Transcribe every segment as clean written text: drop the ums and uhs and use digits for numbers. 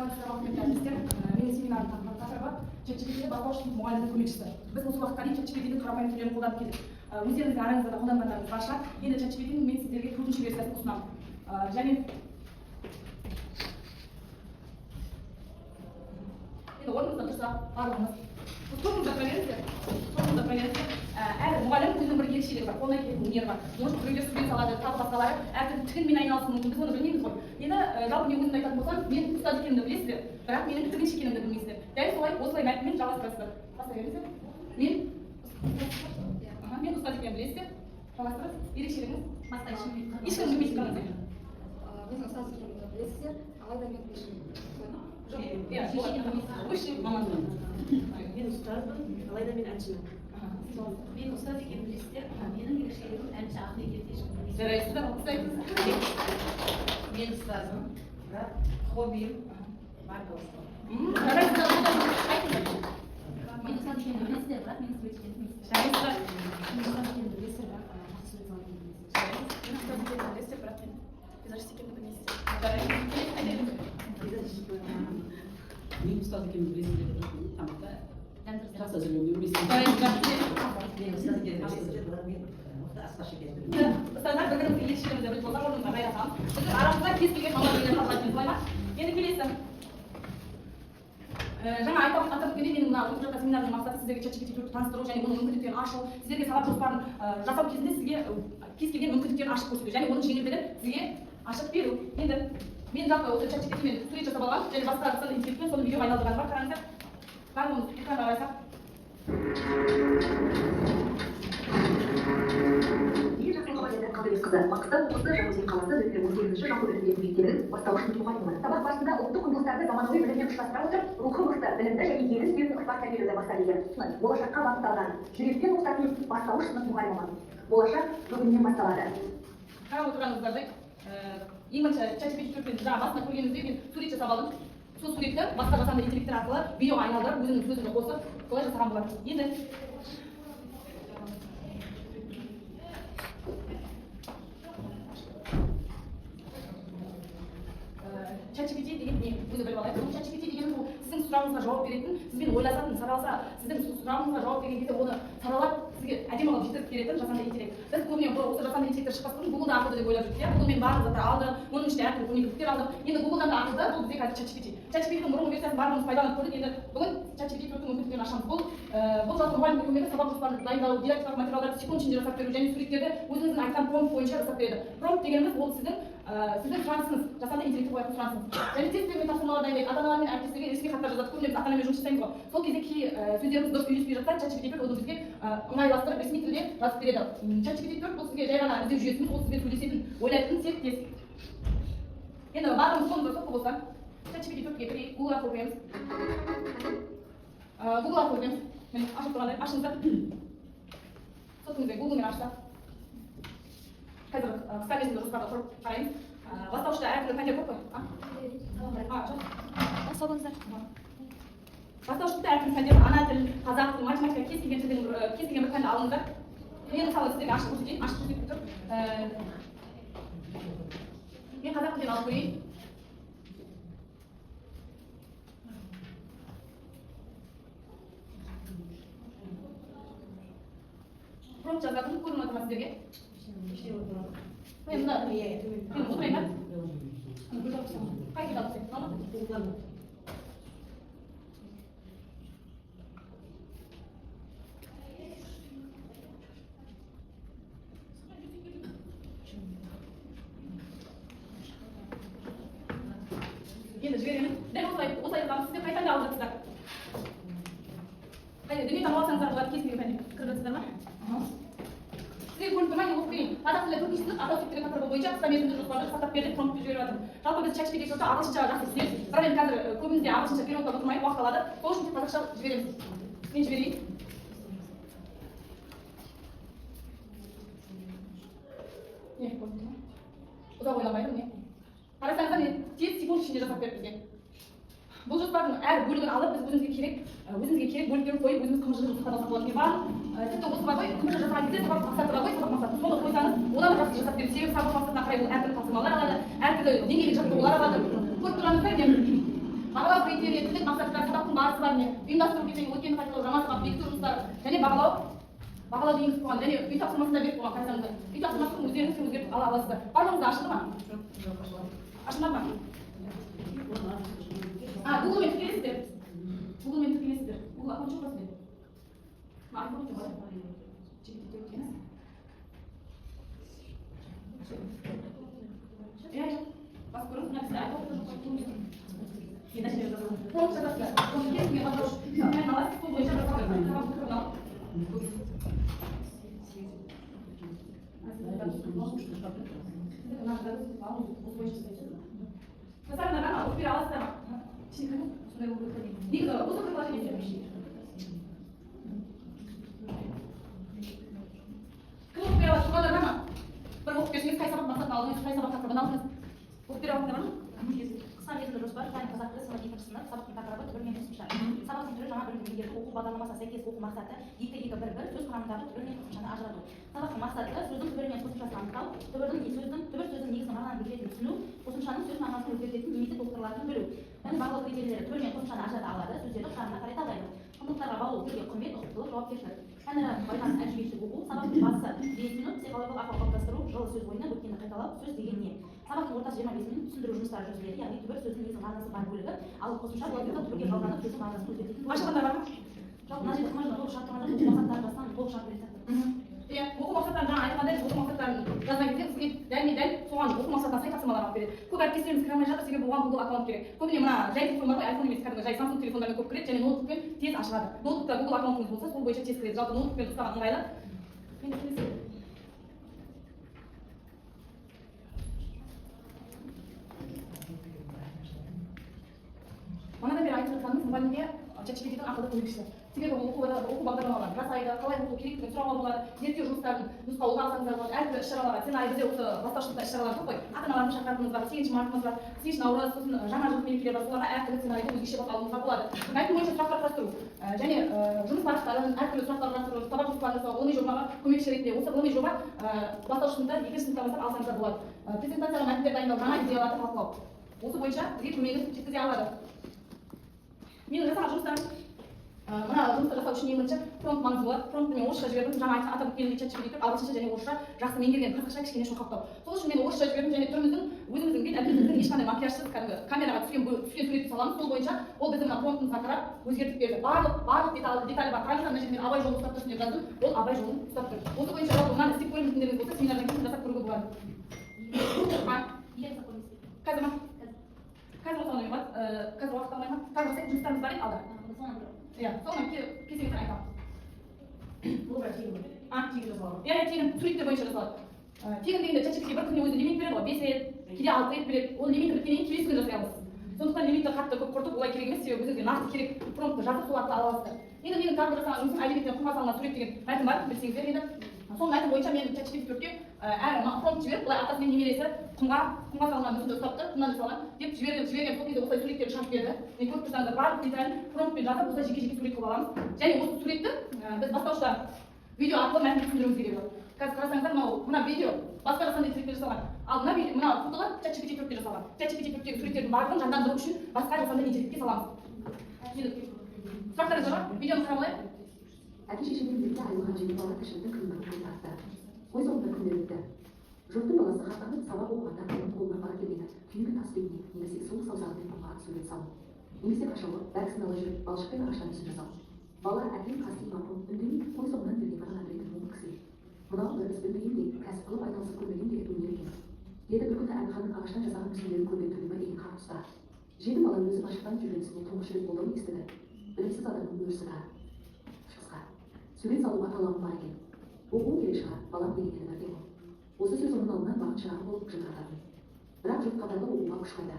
Менің семинардың тақырыбы ChatGPT бақылау үшін мұғалімнің көмекшісі. Біз осы уақытқа дейін ChatGPT-ні қарапайым түрде қолданып келдік. Өздеріңіздің араңызда қолданғандарыңыз бар шығар. Енді ChatGPT-ні мен сіздерге 4-ші версиясын ұсынамын. Және енді орныңызда тұрса барлығымыз тобыңызда проверьте. Әр мұғалім өзінің бір ерекшелігі бар, қолына келетін өнері бар. Может, біреулер сурет салады, тағы басқалары әртүрлі тігінмен айналысуы мүмкін, біз оны білмейміз ғой. Енді жалпы мен өзімді айтатын болсам, мен ұстаз екенімді білесіздер, бірақ менің тігінші екенімді білмейсіздер. Дәл солай осылай мәтінмен жалғастырасыздар. Бастай беріңіздер. Мен ұстаз екенімді білесіздер. Жалғастырасыз. Ерекшелігіңіз бастай ешкім білмейсіз қалыңыздар. Мен ұстаз екенімді білесіздер, алайда мен высший мамандығым. Мен ұстазбын, алайда мен әншімін. Мен ұстаз екенін білесіздер, менің ерекшелігім әнші ақын екенін ешкім білмейді. Жарайсыздар, ұстайсыз. Мен ұстазбын, бірақ хоббиім маркалыста. Жарайсыздар, айтыңыздар. Мен ұстаз екенін білесіздер, бірақ мен сурет екенін білмейсіздер. Жарайсыздар. Мен ұстаз екенімді білесіздер, бірақ сурет салып білмейсіздер. Мен ұстаз екенімді білесіздер, бірақ мен пейзажист екенімді білмейсіздер. Жарайсыздар. Мен ұстаз екенімді білесіздер, тамақта жақсы әзірлеуді білмейсіздер. Жарайсыздар. Мен ұстаз екенімді білесіздер, бірақ мен аспазшы екенімді білмейсіздер. Ұстаздар бір-біріміздің ерекшелігімізді біліп болса, орнымызға жайғасамыз. Біздің арамызда кез келген мамандықтар қалыптасады, солай ма? Енді келесі. Жаңа атап өткендей, менің мына өтіп жатқан семинардың мақсаты сіздерге ChatGPT-ді таныстыру және оның мүмкіндіктерін ашу, сіздерге сабақ жоспарын жасау кезінде сізге кез келген мүмкіндіктерін ашып көрсету және оның жеңілдігін сізге ашып беру. Енді мен жалпы осы ChatGPT-мен сурет жасап алғам және басқа қысқаша интеллектпен соны видеоға айналдырғаным бар. Қараңыздар. Бәрі оны экранға қарайсақ. Маңғыстау облысы Жаңаөзен қаласы нөмір 18-ші жалпы білім беру мектебінің бастауыш сынып мұғалімі. Сабақ барысында ұлттық құндылықтарды заманауи біліммен ұштастыра отырып, рухы мықты, білімді және еңбек сүйетін ұрпақ тәрбиелеуді мақсат еткен. Болашаққа бағытталған, жүрекпен оқытатын бастауыш сынып мұғалімі. Болашақ бүгіннен басталады. Қарап отырғаныңыздардың ең бірінші ChatGPT-ді жаңа басында көргенімізде мен сурет жасап алдым. Сол суретті басқа жасанды интеллекттер арқылы видеоға айналдырып, өзінің сөзімді қосып, солай жасаған болатын. Енді ChatGPT деген не? Өзі біліп алайық. ChatGPT деген бұл сіздің сұрағыңызға жауап беретін, сізбен ойласатын, сараласа, сіздің сұрағыңызға жауап берген кезде оны саралап, сізге әдемі қылып жеткізіп беретін жасанды интеллект. Біз көбіне осы жасанды интеллекттер шықпас бұрын Google-да ақылды деп ойлап жүрдік. Google мен барлық заттар алдым, оның ішінде әртүрлі көмектіктер алдым. Енді Google-дан да ақылды, бұл бізде қазір ChatGPT. ChatGPT-дің бұрынғы версиясын барлығымыз пайдаланып көрдік. Енді бүгін ChatGPT 4-дің мүмкіндіктерін ашамыз. Бұл жалпы мұғалімнің көмегі сабақ жоспарын дайындау, дидактикалық материалдарды секунд ішінде жасап беру және суреттерді өзіңіздің айтқан промпт бойынша жасап береді. Промпт дегеніміз ол сіздің сұранысыңыз, жасанды интеллектке қоятын сұранысыңыз. Және тестілер мен тапсырмалар дайындайды, ата-аналар мен әріптестерге ресми хаттар жазады. Көбіне біз ата-анамен жұмыс жасаймыз ғой. Сол кезде кей сөздеріміз дұрыс үйлеспей жатса, ChatGPT оны бізге ыңғайластырып ресми тілде жазып береді. ChatGPT бұл сізге жай ғана іздеу жүйесі емес, ол сізбен сөйлесетін, ойлайтын серіктес. Енді барлығымыз соны бір соққы болса, ChatGPT 4-ге кірейік, Google арқылы көреміз. Google арқылы көреміз. Міне ашып тұрғандай, ашыңыздар. Соттыңызбен Google-мен ашса. Қазір қысқа мерзімді жоспарда тұрып қараймыз. Бастауышта әртүрлі пәндер көп қой. Бастауышта әртүрлі пәндер, ана тіл, қазақ тіл, математика, кез келген бір пәнді алыңыздар. Мен мысалы сіздерге ашып көрсетейін, тұр. Мен қазақ тілден алып көрейін. Промпт жазатын көрініп отыр ма сіздерге? Мен отырайын ба? Қай кітап оқисың? Енді жіберемін. Дәл осы айтқанымды сіздер қай пәнді алып жатсыздар? Дүние танып алсаңыздар болады, кез келген пәнде кіріп жатсыздар ма? Сіздерге көрініп тұрмай, оқып берейін. Қазақ тілі 4-ші сынып атау тектеген тақырыбы бойынша қысқа мерзімді жоспарды сақтап бердік, промптты жіберіп жатырмын. Жалпы біз ChatGPT жолда ағылшынша жақсы түсінеміз. Бірақ енді қазір көбімізде ағылшынша переводтап отырмай, уақыт алады. Сол үшін тек қазақша жібереміз. Мен жіберейін. Не, көрінді ма? Ұзақ ойламайды, не? Қарасаңыздар, тез секунд ішінде жасап берді бізге. Бұл жоспардың әр бөлігін алып, біз өзімізге керек бөліктерін қойып, өзіміз қымжылы жұмысқа алсақ болады. Бар, тіпті осы бар ғой, қымжылы жасаған кезде сабақ мақсаты бар ғой, сабақ мақсаты. Соны қойсаңыз, одан жақсы жасап береді. Себебі сабақ мақсатына қарай ол әртүрлі тапсырмалар алады, әртүрлі деңгейлік жаттығулар алады. Көріп тұрғаныңыздар, бағалау критерийі тілдік мақсаттар сабақтың барысы бар міне ұйымдастыру кезеңі өткенді қайталау жаңа сабақ бекіту жұмыстары және бағалауды енгізіп қойған және үй тапсырмасын да беріп қойған қарасаңыздар үй тапсырмасын өздеріңіз өзгертіп ала аласыздар барлығыңызда ашылды ма ашылмады ма Google-мен тіркелесіздер Google-мен тіркелесіздер Google аккаунт жоқ па сізде бас көріңіз мына кісі айтып отыр бір оқып берсеңіз қай сабақ мақсатын алдыңыз қай сабақ тақырыбын алдыңыз оқып бере алыңыздар ма Қысқа мерзімді жоспар пән қазақ тілі сынып екінші сынып сабақтың тақырыбы түбір мен қосымша сабақтың түрі жаңа білім меңгерту оқу бағдарламасына сәйкес оқу мақсаты 2-2-1-1 сөз құрамындағы түбір мен қосымшаны ажырату сабақтың мақсаты сөздің түбірі мен қосымшасын анықтау түбір сөздің негізгі мағынаны білдіретін түсіну қосымшаның сөз мағынасын өзгертетін немесе толықтырылатын бөлу пән бағалау критерийлері түбір мен қосымшаны ажырата алады сөздерді құрамына қарай талдайды құндылықтарға баулу тілге құрмет ұқыптылық жауапкершілік пәнаралық байланыс әдебиеттік оқу сабақтың басы 5 минут психологиялық ахуал қалыптастыру жылы сөз ойыны өткенді қайталау сөз деген не сабақтың ортасы 25 минут түсіндіру жұмыстары жүргізіледі яғни түбір сөздің негізгі мағынасы бар бөлігі ал қосымша блогерді түбірге жалғанып сөздің мағынасын өзгертетін ашылғандар бар ма жалпы мына жерде қымажда толық шарттама жоқ оқу мақсаттарын жазсам толық шарт беретін иә оқу мақсаттарын жаңа айтқандай оқу мақсаттарын жазған кезде бізге дәлме-дәл соған оқу мақсатына сай тапсырмалар алып береді көп әріптестеріміз кіре алмай жатыр себебі оған Google аккаунт керек көбіне мына жай телефон бар ғой айфон емес кәдімгі жай Samsung телефондармен көп кіреді және ноутбукпен тез ашылады ноутбукта Google аккаунтыңыз болса сол бойынша тез кіреді жалпы ноутбукпен ұстаған ыңғайлы манадан бері айтып жатқанымыз мұғалімге ChatGPT-дің ақылды көмекшісі себебі оқу бағдарламаларын жасайды қалай оқу керектігін сұрауға болады зерттеу жұмыстарын нұсқаулық алсаңыздар болады әртүрлі іс-шараларға сценарий бізде осы бастаушылықта іс-шаралар көп қой ата-аналардың шақыратынымыз бар 8 мартымыз бар 8 наурыз сосын жаңа жыл мерекелері бар соларға әртүрлі сценарийді өзгеше қылып алуыңызға болады мәтін бойынша сұрақтар құрастыру және жұмыс барыстарын әртүрлі сұрақтар құрастыру сабақ жоспарын жасау ғылыми жобаға көмекші ретінде осы ғылыми жоба бастауыш сыныпта 2-ші сыныптан бастап алсаңыздар болады презентацияға мәтіндер дайындау жаңа идеяларды талқылау осы бойынша бізге көмегін жеткізе алады менің жасаған жұмыстарым мына жұмысты жасау үшін ең бірінші промпт маңызды болады промптты мен орысша жібердім жаңа атап өткенімдей ChatGPT ағылшынша және орысша жақсы меңгерген қазақша кішкене шоқақтау сол үшін мен орысша жібердім және өзіміздің бет әлпетіміздің ешқандай макияжсыз кәдімгі камераға түскен суретті саламыз сол бойынша ол біздің мына промптымызға қарап өзгертіп берді барлық деталі бар қайғыда мына жерде мен абай жолын ұстап тұрсын деп жаздым ол абай жолын ұстап тұр осы бойынша жалпы мынаны істеп көргіңіз келгендеріңіз болса семинардан кейін жасап көруге болады қазір ма қазір осы алмай ма қазір уақыт алмай ма қазір жасайтын жұмыстарымыз бар еді алда иә соны келсеңіздер айтамын тегін жасалады иә тегін суреттер бойынша жасалады тегін дегенде ChatGPT бір күнде өзі лимит береді ғой 5 рет кейде 6 рет береді ол лимит біткеннен кейін келесі күні жасай аласыз сондықтан лимитті қатты көп құртып олай керек емес себебі өзіңізге нақты керек промптты жазып сол арқылы ала аласыздар енді менің тағы бір жасаған жұмысым әдебиеттен құмға салынған сурет деген мәтін бар білсеңіздер енді сол мәтін бойынша мен ChatGPT-ге әр промпт жіберіп былай атасы мен немересі құмға салынған мүсінді ұстапты құмнан жасалған деп жіберген сол кезде осылай суреттерді шығарып берді мен көріп тұрсаңыздар барлық деталін промптпен жазып осылай жеке сурет қылып аламыз және осы суретті біз бастаушыда видео арқылы мәтінді түсіндіруімізге болады қазір қарасаңыздар мына видео басқа қандай суреттер жасалған ал мына фотоға ChatGPT 4-те жасалған ChatGPT 4-тегі суреттердің барлығын жандандыру үшін басқа жасанды интеллектке саламыз сұрақтарыңыз бар ма видеоны қарап алайық әке-шешенің бірге айырылған және бала тіршіліктің қиындығын қиындатты ой соңында күндер өтті жұрттың баласы хаттанып сабақ оқығанда қолын қолына бара келмеді күйігі тас бетіне немесе суық саусағымен құмға сурет салу немесе қашаулы бәркісін ала жүріп балшықпен ағаштан мүсін жасау бала әкем қасым марқұм үндемей қой соңынан бірге ғана білетін момын кісі мынау бір іс білмегендей кәсіп қылып айналысып көрмегендей өнер екен деді бір күні әбілханның ағаштан жасаған мүсіндерін көрген түліма деген хан ұста жеті бала өзі ғашықтан жүргенісіне тұңғыш рет болуын естіді білімсіз адамның өрісі тар шығысқа сурет салуға талабым бар екен оқуым керек шығар балам дегеннен бірден осы сөз оның алдынан бағын шырағы болып жымырататын бірақ жұрт қатарлы оқуға күш қайда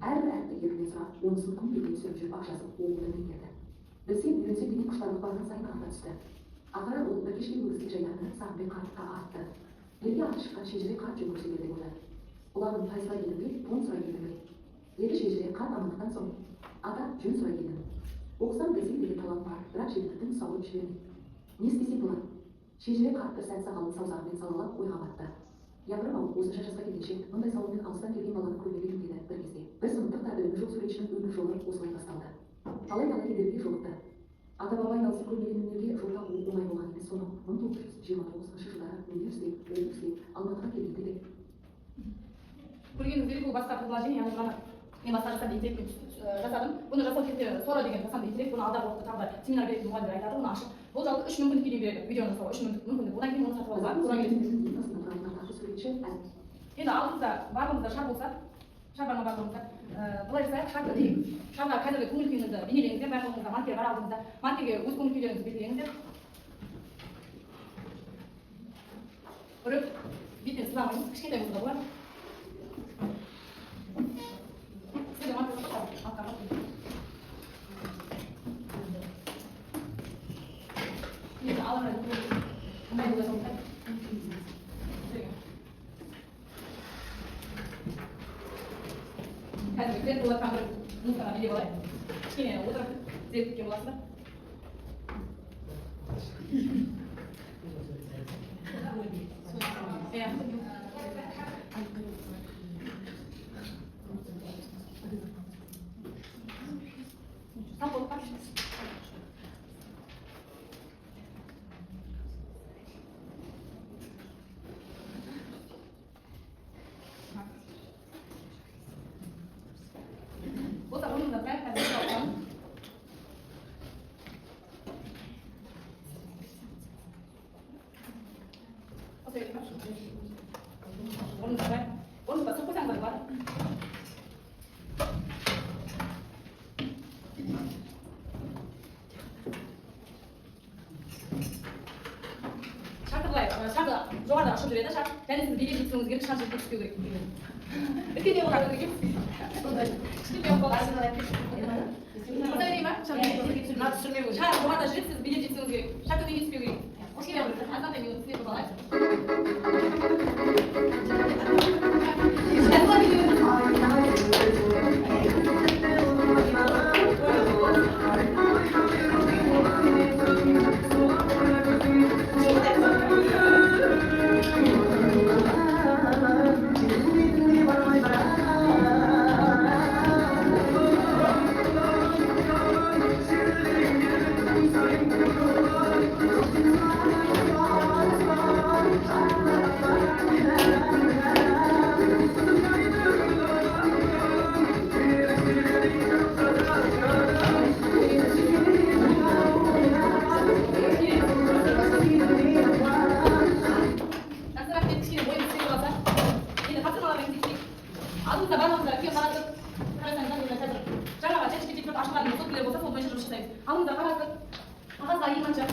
әрбір әріпті еркінен сұрап онысын күн бетіне түсіріп жүріп ақшасын оқуды меңгерді білсем үйренсем деген құштарлық барған сайын арта түсті ақыры ол бір кешке өгізге жайнағаны сағымбек қартқа артты елге аты шыққан шежіре қарт жөн көрсетер деп ойлады ұлағын тай сұрай келдің бе тон сұрай келдің бе деді шежіре қарт амандықтан соң ата жөн сұрай келдім оқысам білсем деген талап бар бірақ жігіттің сауын жібермейді не істесем болады шежіре қарт бір сәт сақалын саусағымен салалап ойға батты япырым-ау осынша жасқа келгенше мұндай сауынмен алыстан келген баланы көрмеген еді бір кезде бір осылай басталды. Алайда ана кедергі жолықты. Ата-баба айналысып көрмеген өнерге жолда оңай болған емес. Соның 1929 жылдары университет Алматыға келгенде де. Көргеніңіздей бұл басқа предложение, яғни бағана мен басқа жасап итекпен жасадым. Бұны жасау кезде сора деген жасанды интеллект, бұны алдағы уақытта тағы да семинар беретін мұғалімдер айтады, бұны ашып. Бұл жалпы 3 мүмкіндікке дейін береді, видеоны жасауға 3 мүмкіндік. Одан кейін оны сатып алуға тура келеді. Енді алдымызда барлығымызда шар болса, шар барма барлығымызда, былай жасайық, шарды дейік. Шарға қазіргі көңіл күйіңізді бейнелеңіздер, барлығыңызда манкер бар алдыңызда. Манкерге өз көңіл күйлеріңізді белгілеңіздер. Үріп, бетпен сызамайыз, кішкентай болса да болады. Сізге манкер жасап, аттарға қойыңыз. Енді алға қандай болады соңында? Қазір клиент болып жатқан бір музыканы билеп алайық. Кішкене отырып зерттеп боласыздар. Сап болып қап. Болса орныңызда тұрайық, қазір отырамын. Осы берейін ба? Орныңызда тұрайық. Орныңызда сұқ қойсаңыздар болады. Шарды былай, шарды жоғарыда ұшып жүреді, шар. Және сіз билеп жеткізуіңіз керек, шар жерге түспеу керек. Үлкендеу болады екен. Кішкентай болып қалады. Қоса берейін ба? Шар жоғарыда жүреді, сіз билеп жеткізуіңіз керек. Шар төменге түспеу керек. Кішкентай болып жүреді. Азғантай мен сізге қосалайын. Алдымызда қарастық, қағазға айырманша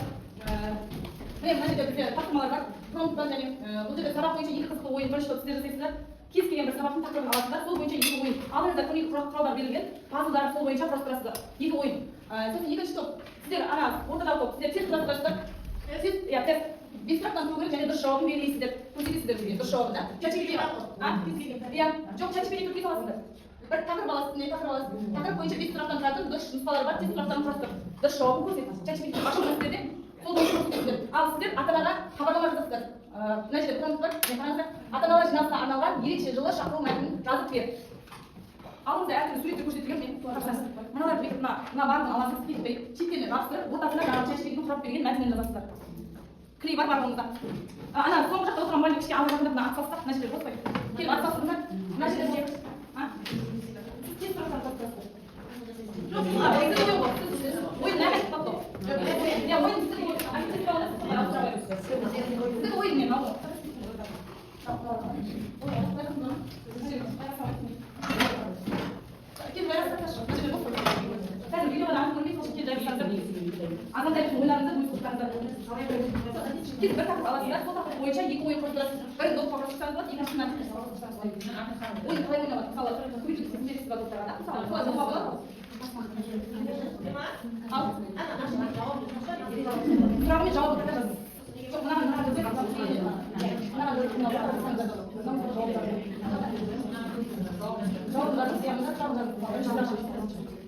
мына жерде бізде тапсырмалар бар. Промптан және бұл жерде сабақ бойынша 2 қызықты ойын бірінші топ сіздер жасайсыздар. Кез келген бір сабақтың тақырыбын аласыздар, сол бойынша 2 ойын. Алдыңызда көмек құралдар берілген, пазлдар сол бойынша құрастырасыздар. 2 ойын. Сосын екінші топ сіздер ана ортадағы топ сіздер тест құрастырасыздар. Тест, тест. 5 сұрақтан тұру керек және дұрыс жауабын белгілейсіздер. Көрсетесіздер бізге дұрыс жауабын да. ChatGPT бар. Иә, жоқ ChatGPT түрге саласыздар. Bir taqir balası, ne taqir balası? Taqir boyunca 5 sıraftan тұратын дұрыс нұсқалар бар, тез сұрақтан құрастырып, дұрыс жауабын көрсетіңіз. ChatGPT ашылған сіздерде сол бойынша көрсетесіздер. Ал сіздер ата-анаға хабарлама жазасыздар. Мына жерде промпт бар, қараңыздар. Ата-аналар жиналысына арналған ерекше жылы шақыру мәтінін жазып бер. Алдыңызда әртүрлі суреттер көрсетілген, мен тапсырасыз. Мыналарды бекітіп, мына барын аласыз, кетпей, шеттеріне жабыстырып, ортасына жаңағы ChatGPT-дің құрап берген мәтінін жазасыздар. Клей бар барлығыңызда. Ана соңғы жақта отырған мұғалім кішкене алға жақында мына атсалыстар, мына жерде бос қой. Келіп атсалыстырыңдар. Мына жерде Тез сұрақтан құрастырасыздар. Жоқ, ойын не айтып қалды? Я ойын сізді ойын мен алдым. Қазір видеодан аңыз көрмейсіз, осы кел жайбысаңыздар. Азандай үшін ойларыңызды, өз құттарыңыздар. Тез бір тақырып аласыздар, сол тақырып бойынша 2 ойын құрастырасыз. Бірін допқа құрастырсаңыз болады, екіншісін ойын қалай ойналады? Мысалы, көйлек сіздерсіз доптарға да, мысалы, солай допқа болады. Ал, сұрағымен жауабын қайта жазыңыз. Жоқ, мынаған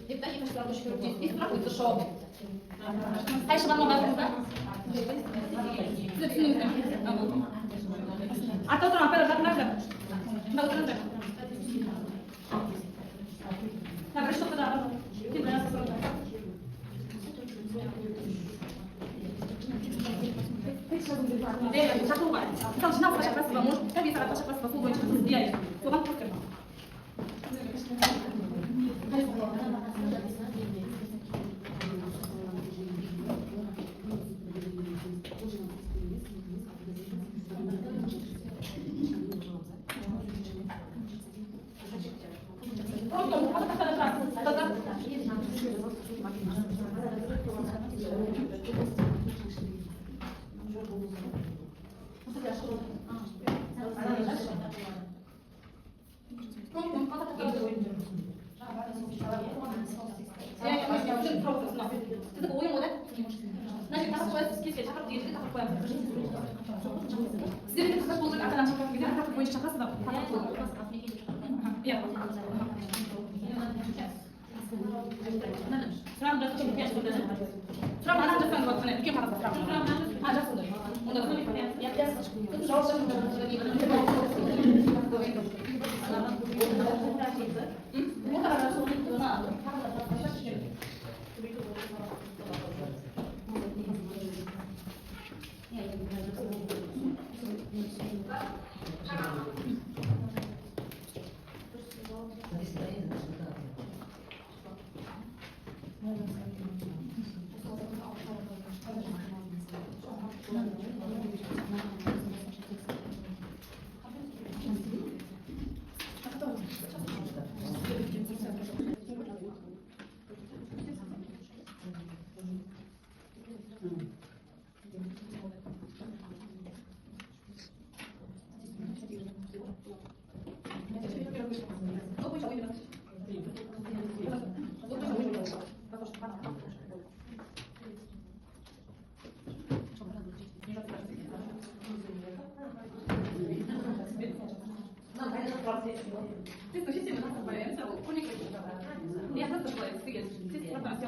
Деп та екінші сұрақты үшкеріп дейсіз. Сұрақ өтір жауап. Қайшы барма бақыңызда? Сізді түсініңіздер. Артта отырған апайлар жатыңыздар. Мында отырыңыздар. Бірінші тоқтада 네, 작동 가요. 그럼 지나서 시작했으면 뭐 여기서 시작했으면 소고기 좀 이해해. 소방 포스터. 그래서 오일 모델? 나 지금 다섯 번째 스키스에 작업 뒤에 작업 거야. 스키스 다섯 번째 아까 나 작업 그냥 작업 보이지 작업했어. 야. 수람 더 좀 피하지 못해. 수람 안 앉았다는 거 같네. 이렇게 받았어. 수람 앉았어. 뭔가 소리 그냥 약간 그 저점 응? 못 알아서 소리 그러나 Questo ci sembra una conferenza o unica e a questo può essere che si tratta di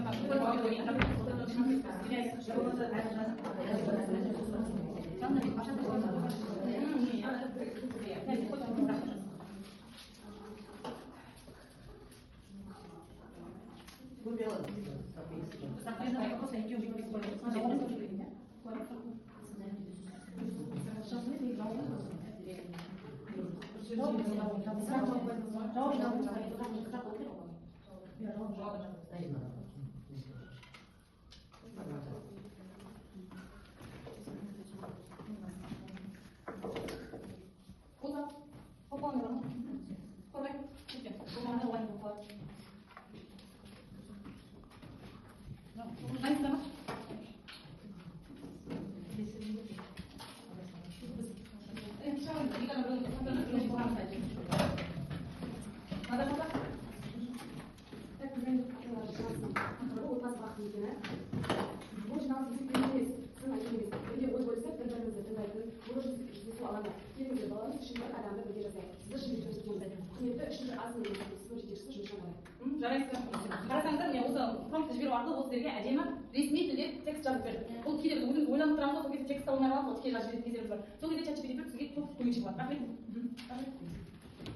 қарасаңыздар мен осы промптты жіберіп арқылы осы жерге әдемі ресми түрде текст жазып бердім. Ол кейде біз өзіміз ойланып тұрамыз ғой, сол кезде текст алмай қаламыз, ол тіке жазып жіберетін кездеріміз бар. Сол кезде ChatGPT сізге көп көмекші болады. Рахмет.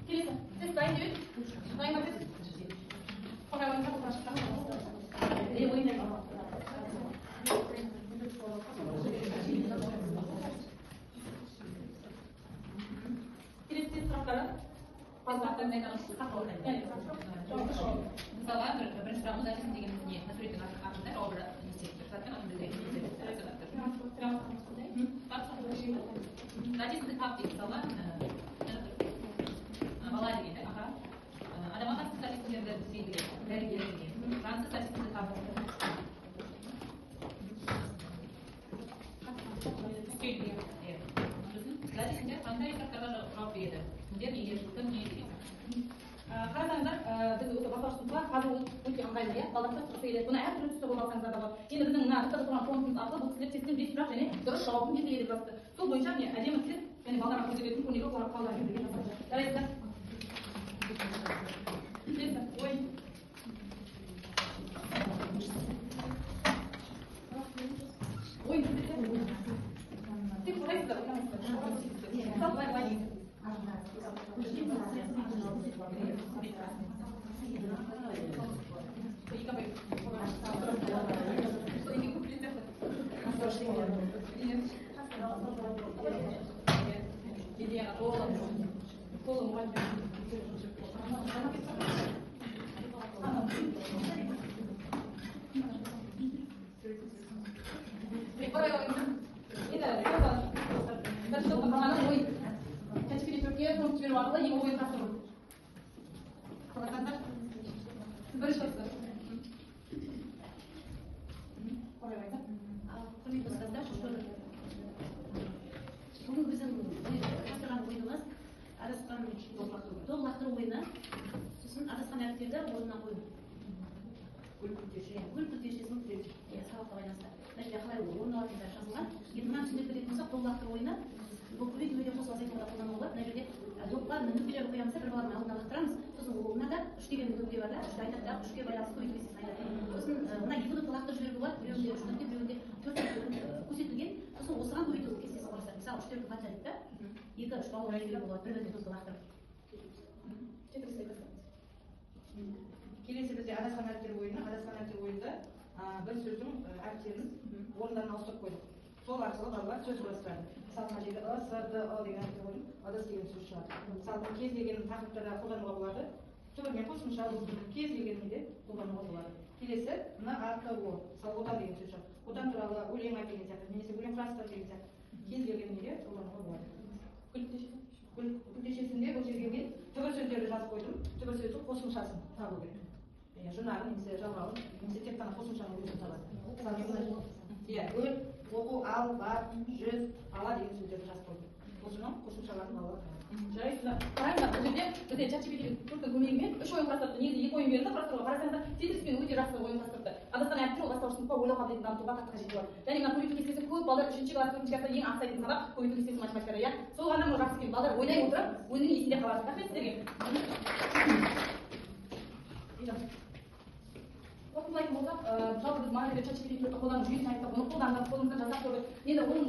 Келесі. Тест дайын деп еді. Дайын ба тест? Келесі тест сұрақтары. Мысалға бірінші сұрағымыз әдісін дегеніміз не? Насуреттің артында образ не істейді? Статистік тап дейді, мысалға бала деген, адамға қатысты статистиктерді белгілейді, дәрігер деген, жансыз статистикті тап. Статистиктер қандай сұрақтарға жауап береді? Кімдер неге кім не деген. қарасаңыздар біз осы бастауыш сыныпқа қазір ол өте ыңғайлы, иә, балалар тұрғысы келеді. Бұны әртүрлі түсті болып алсаңыздар да бар. Енді біздің мына тақтада тұрған фондымыз арқылы бұл кісілер тесттен 5 сұрақ және дұрыс жауабын белгілейді деп жазды. Сол бойынша міне әдемі тест және балаларға көрсететін көмегі олар қалалар беруге жасалды. Жарайсыздар. Ой. Ой, тек ойлайсыздар, ойламайсыздар. Былай школа мұғалімдері құрметті ұстаздар, бүгін біздің қатырған ойынымыз адасқан доп лақтыру ойыны, сосын адасқан әріптерді орнына қою. Гүл күлтешесін сабаққа байланысты. Мәселе қалай орындалатындар жазылған. Енді мына түсіндіріп беретін болсақ, доп лақтыру ойыны бұл видеода қосылған сайтында қолдануға болады. Мына жерде допқа нүктелер қоямыз, бір баланың алдына лақтырамыз. Сосын қолына да үш деген нүкте бар да, үшті айтады да, үшке байланысты көмектесесін айтады. Сосын мына екі допты лақтырып жіберуге болады, біреуінде үш нүкте, біреуінде төрт нүкте көрсетілген. Сосын осыған көбейту кестесі құрастырып. Мысалы, үштерді қатар етті, екі үш бал жіберуге болады, бір-біріне допты лақтырып. Келесі бізде адасқан әріптер ойыны. Адасқан әріптер ойында бір сөздің әріптерін орындарын ауыстырып қойдық. Сол арқылы балалар сөз құрастырады. Мысалы, мына жерде ы, с, д, ы деген әріптер ойын, ыдыс деген сөз шығады. Мысалы, кез келген тақырыптарда қолдануға болады. Түбірмен қосымша кез келгенінде қолдануға болады. Келесі, мына а, к, о. Мысалы, отан деген сөз шығады. Отан туралы өлең айт деген сияқты, немесе өлең құрастыр деген сияқты. Кез келгенінде қолдануға болады. Күлтешесінде бұл жерге мен түбір сөздерді жазып қойдым. Түбір сөздің қосымшасын табу керек. Жұрнағы немесе жалғауын, немесе тек қана қосымшаның өзін табады. Иә, өл, оқу, ал, бар, жүз, ала деген сөздерді жазып қойдым. Осының қосымшаларын балалар жарайсыздар. Қараңыздар, бұл жерде бізде ChatGPT-дің көмегімен үш ойын құрастырды. Негізі екі ойын берді құрастыруға. Қарасаңыздар, тетриспен өте жақсы ойын құрастырды. Адасқан әріптер ол бастауыш сыныпқа ойлау қабілетін дамытуға қатты қажет болады. Және мына көбейту кестесі көп балалар 3-ші класс 4-ші класста ең ақсайтын сабақ көбейту кестесі математикада, иә. Сол ғана мына жақсы екен. Балалар ойнай отырып, өзінің есінде қалады. Рахмет сіздерге. Қорытындылайтын болсақ, жалпы біз мына жерде ChatGPT-ді қолданып жүйесін айттық, оны қолдандық, қолымыздан жасап көрдік. Енді оның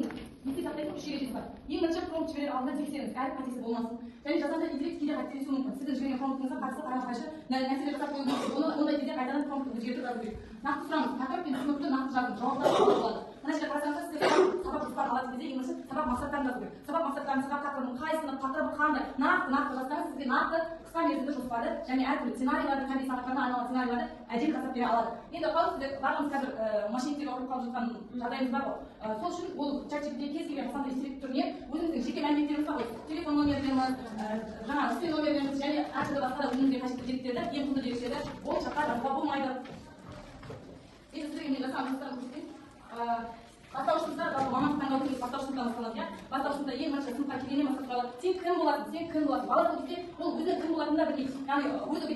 есте сақтайтын үш ережесі бар. Ең бірінші промпт жіберер алдында тексеріңіз, әріп қатесі болмасын. Және жазғанда интеллект кейде қателесуі мүмкін. Сіздің жіберген промптыңызға қарсы қарама-қайшы нәрселер жасап қою мүмкін. Ондай кезде қайтадан промптты өзгертіп жазу керек. Нақты сұраңыз, тақырып пен түсінікті нақты жазыңыз, жауаптар болады. Мына жерде қарасаңыздар, сіздер сабақ жоспарын алатын кезде ең бірінші сабақ мақсаттарын жазу керек. Сабақ мақсаттарын, сабақ тақырыбының қай сынып, тақырыбы қандай, нақты жазсаңыз сізге нақты қысқа мерзімді жоспарды және әртүрлі сценарийларды, кәдімгі сабақтарына арналған сценарийларды әдемі жасап бере алады. Енді қалай сіздер барлығымыз қазір машинктерге ауырып қалып жатқан жағдайымыз бар ғой. Сол үшін ол ChatGPT кез келген қандай дерек түріне өзіңіздің жеке мәліметтеріңіз бар ғой. Телефон номерлеріңіз, жаңағы үстел номерлеріңіз және әртүрлі басқа да өзіңізге қажетті деректерді, ең құнды деректерді ол жаққа жазуға болмайды. Енді сіздерге мен жасаған жұмыстарын көрсетейін. Бастауыш сыныптар, мамандық таңдаудың бастауыш сыныптан басталады, иә. Бастауыш сыныпта ең бірінші сыныпқа келгеннен бастап тұрады. Сен кім боласың? Бала сол кезде ол өзінің кім болатынын да білмейді. Яғни өзі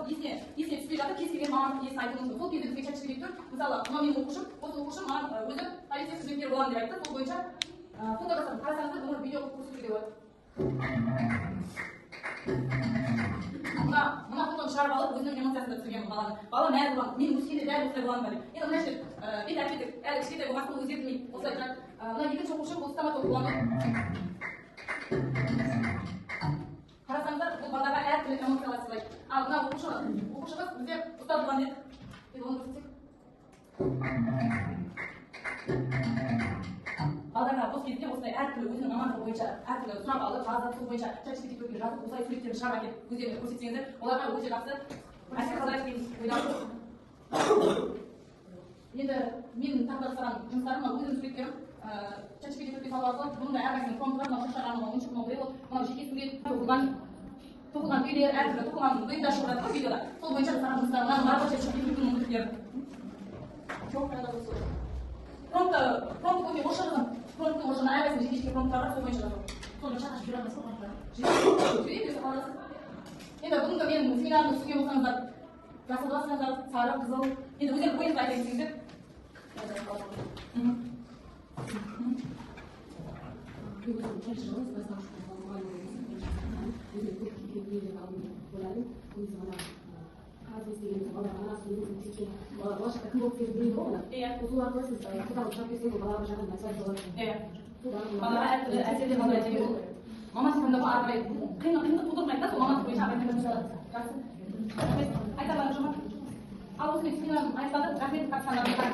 есіне түспей жатыр, кез келген мамандық иесін айтуы мүмкін. Сол кезде бізге ChatGPT мысалы, мынау менің оқушым, осы оқушым маған өзі полиция қызметкері боламын деп айтты. Сол бойынша фото жасадым. Қарасаңыздар, бұны видео қылып көрсетуге болады. Мына фотоны шығарып алып, өзінің эмоциясында түсірген баланы. Бала мәз болған, мен өскенде дәл осылай боламын ба деп. Енді мына жерде бет әлпеті әлі кішкентай болғасын өзгертілмейді. Осылай тұрады. Мына екінші оқушым бұл стоматолог боламын. Қарасаңыздар, бұл балаға әртүрлі эмоциялар сыйлайды. Ал мына оқушымыз бізде ұстаз болған еді. Енді оны көрсетсек. Балаларға бос кезде осылай әртүрлі өзінің мамандығы бойынша әртүрлі сұрап алып, жазып, сол бойынша ChatGPT-ге жазып, осылай суреттерді шығарып әкеліп өздеріне көрсетсеңіздер, оларға өте жақсы әсер қалдырады деген ойдамын. Енді менің тағдырсырған жұмыстарым, мына өзімнің суреттерім ChatGPT-ге салу арқылы, бұның да әрқайсының промпты бар, мынау шашаған, мынау ойыншық, мынау біреу, мынау жеке сурет, тоқылған үйлер, әртүрлі тоқылған бұйымдар шығарады ғой видеода. Сол бойынша жасаған жұмыстар, мына рабочий ChatGPT-дің мүмкіндіктері. Промпты көмей орысша жазам. Промпты орысшаны әрқайсының жеке промпттары бар, сол бойынша жазам. Соны шақырып жүре алмайсыз ғой промпттары. Жүйе қалдырасыз. Енді бүгінгі менің семинарымды түсінген болсаңыздар, жасыл басыңыздар, сары, қызыл. Енді өздерің ойыңызды айта кетсеңіздер. Болашақта кім болып беріп білмейді ғой оны. Сол арқылы сіз қыздарыңыз шығарып берсеңіз балаға жағын мәселе болады. Балаға әртүрлі әсерде қалай деген ол. Мамандық таңдауға ары қарай қиындық тудырмайды да, сол мамандық бойынша ары қарай жасалады. Жақсы. Айтарларыңыз жоқ ма? Ал осымен семинарым аяқталды. Рахмет қатысқандарыңызға.